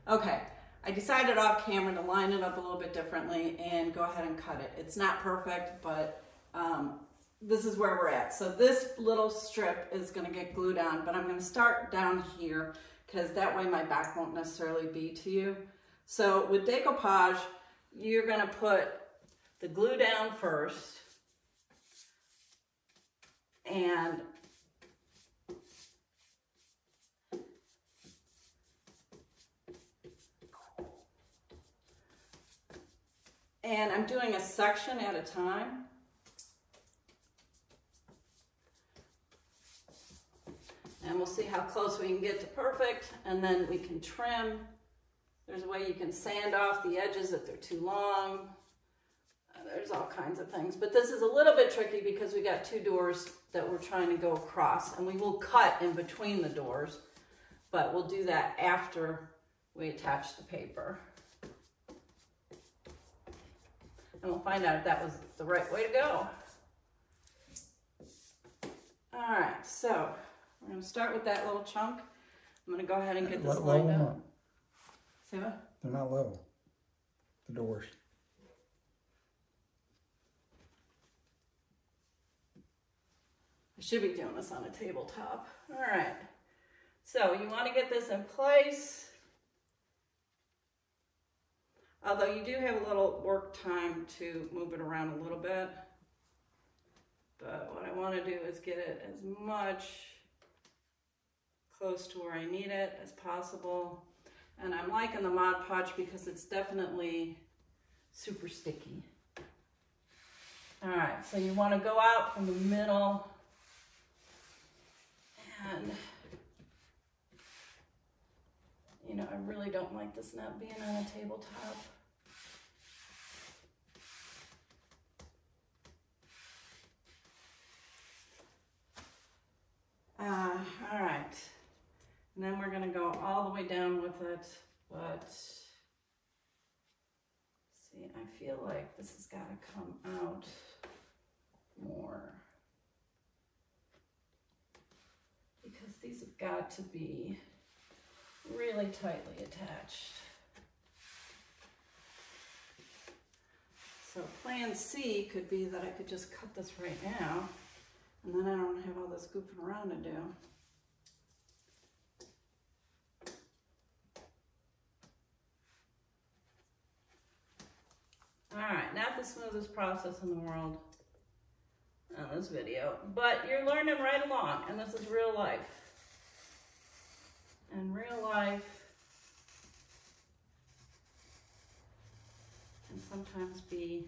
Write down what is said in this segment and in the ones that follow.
Okay, I decided off camera to line it up a little bit differently and go ahead and cut it. It's not perfect, but this is where we're at. So this little strip is gonna get glued on, but I'm gonna start down here because that way my back won't necessarily be to you. So with decoupage, you're gonna put the glue down first, and I'm doing a section at a time. And we'll see how close we can get to perfect, and then we can trim. There's a way you can sand off the edges if they're too long. There's all kinds of things, but this is a little bit tricky because we got two doors that we're trying to go across, and we will cut in between the doors, but we'll do that after we attach the paper. And we'll find out if that was the right way to go. All right, so we're gonna start with that little chunk. I'm gonna go ahead and get this lined up. Say what? They're not level, the doors. I should be doing this on a tabletop. All right, so you wanna get this in place. Although you do have a little work time to move it around a little bit. But what I want to do is get it as much close to where I need it as possible. And I'm liking the Mod Podge because it's definitely super sticky. All right, so you want to go out from the middle and you know, I really don't like this not being on a tabletop. All right, and then we're gonna go all the way down with it, but see, I feel like this has gotta come out more because these have got to be really tightly attached. So plan C could be that I could just cut this right now, and then I don't have all this goofing around to do. All right, not the smoothest process in the world on this video, but you're learning right along, and this is real life. And real life can sometimes be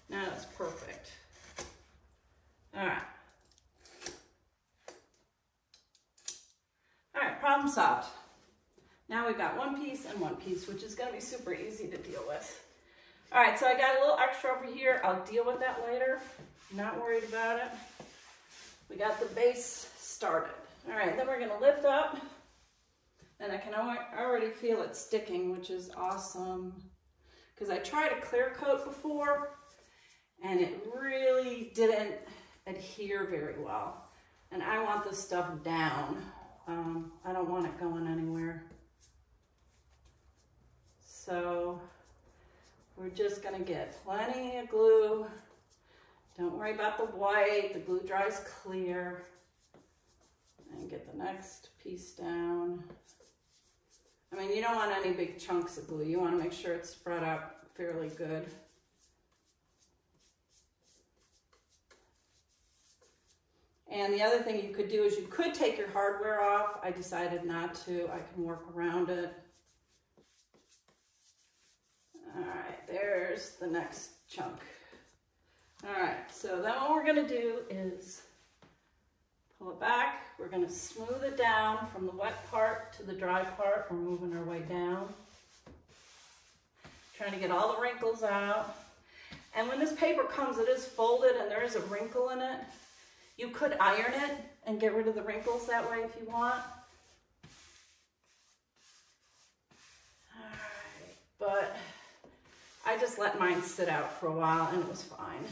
not as perfect. All right. All right, problem solved. Now we've got one piece and one piece, which is gonna be super easy to deal with. All right, so I got a little extra over here. I'll deal with that later. Not worried about it. We got the base started. All right, then we're gonna lift up, and I can already feel it sticking, which is awesome. Because I tried a clear coat before, and it really didn't adhere very well. And I want this stuff down. I don't want it going anywhere. So we're just gonna get plenty of glue. Don't worry about the white, the glue dries clear. And get the next piece down. I mean, you don't want any big chunks of glue. You want to make sure it's spread out fairly good. And the other thing you could do is you could take your hardware off. I decided not to. I can work around it. All right, there's the next chunk. All right, so then what we're gonna do is pull it back. We're gonna smooth it down from the wet part to the dry part. We're moving our way down. Trying to get all the wrinkles out. And when this paper comes, it is folded and there is a wrinkle in it. You could iron it and get rid of the wrinkles that way if you want. All right, but I just let mine sit out for a while and it was fine.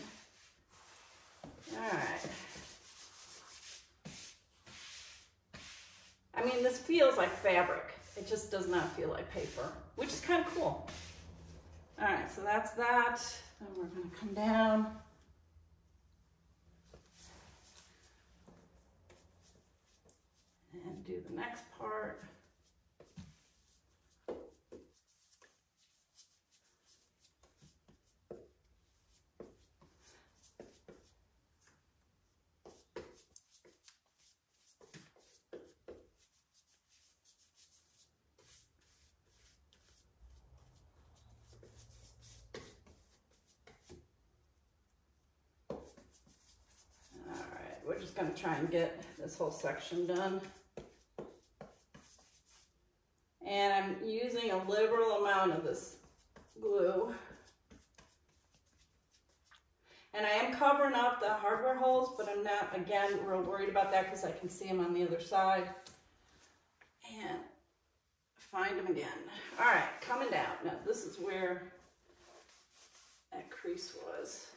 All right. I mean, this feels like fabric. it just does not feel like paper, which is kind of cool. All right, so that's that. Then we're gonna come down. And do the next part. We're just going to try and get this whole section done. And I'm using a liberal amount of this glue. And I am covering up the hardware holes, but I'm not, again, real worried about that because I can see them on the other side. And find them again. All right, coming down. Now this is where that crease was.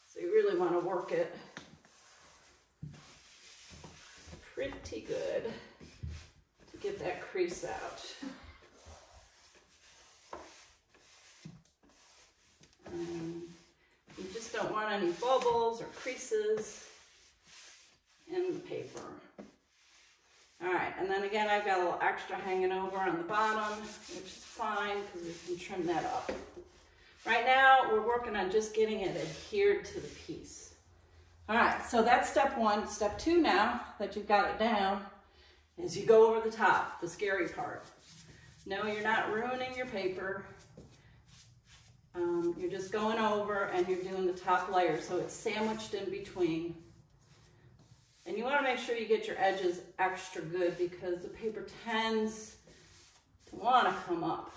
So you really want to work it pretty good to get that crease out. You just don't want any bubbles or creases in the paper. All right, and then again, I've got a little extra hanging over on the bottom, which is fine because we can trim that up. Right now, we're working on just getting it adhered to the piece. All right, so that's step one. Step two now that you've got it down is you go over the top, the scary part. No, you're not ruining your paper. You're just going over and you're doing the top layer so it's sandwiched in between. And you want to make sure you get your edges extra good because the paper tends to want to come up.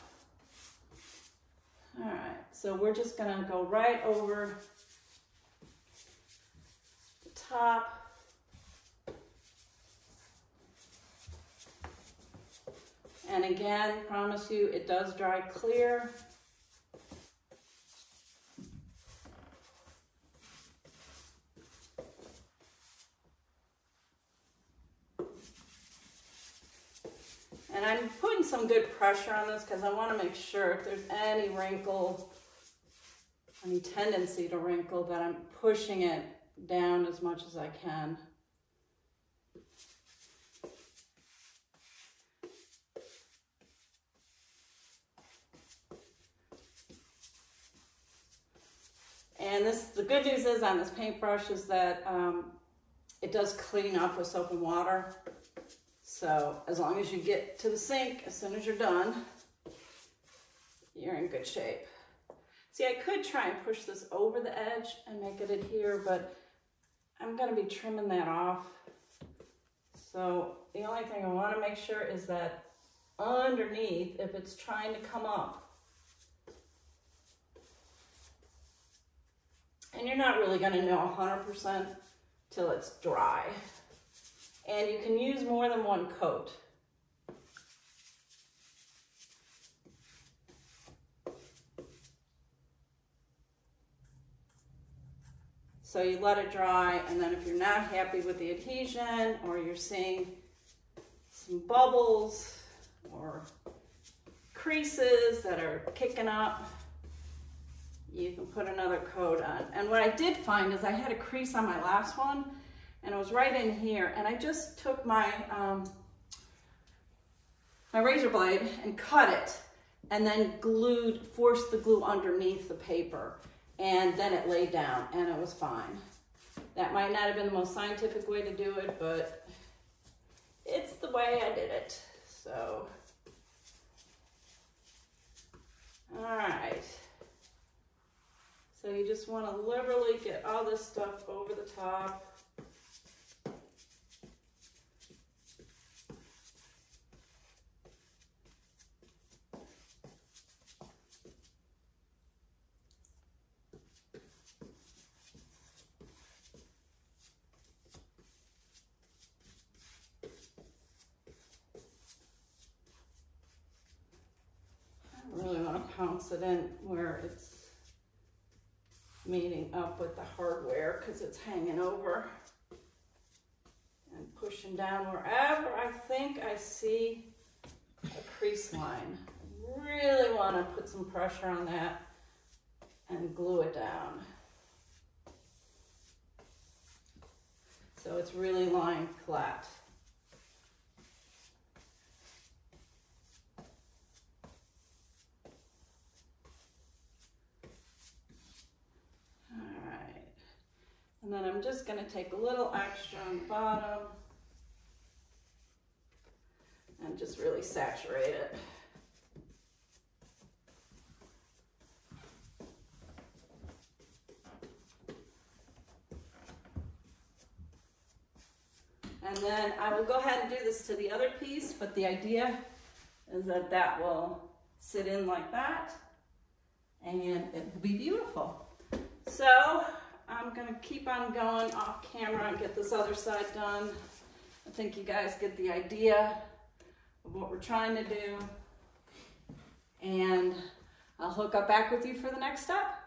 All right, so we're just going to go right over the top. And again, promise you, it does dry clear. And I'm putting some good pressure on this because I want to make sure if there's any wrinkle, any tendency to wrinkle, that I'm pushing it down as much as I can. And the good news is on this paintbrush is that it does clean up with soap and water. So as long as you get to the sink as soon as you're done, you're in good shape. See, I could try and push this over the edge and make it adhere, but I'm going to be trimming that off. So the only thing I want to make sure is that underneath, if it's trying to come up, and you're not really going to know 100% till it's dry. And you can use more than one coat. So you let it dry, and then if you're not happy with the adhesion, or you're seeing some bubbles or creases that are kicking up, you can put another coat on. And what I did find is I had a crease on my last one, and it was right in here, and I just took my my razor blade and cut it, and then forced the glue underneath the paper, and then it laid down, and it was fine. That might not have been the most scientific way to do it, but it's the way I did it. So, all right. So you just want to liberally get all this stuff over the top. I really want to pounce it in where it's meeting up with the hardware because it's hanging over, and pushing down wherever I think I see a crease line. Really want to put some pressure on that and glue it down. So it's really lying flat. All right. And then I'm just going to take a little extra on the bottom and just really saturate it. And then I will go ahead and do this to the other piece, but the idea is that that will sit in like that and it will be beautiful. So I'm gonna keep on going off camera and get this other side done. I think you guys get the idea of what we're trying to do. And I'll hook up back with you for the next step.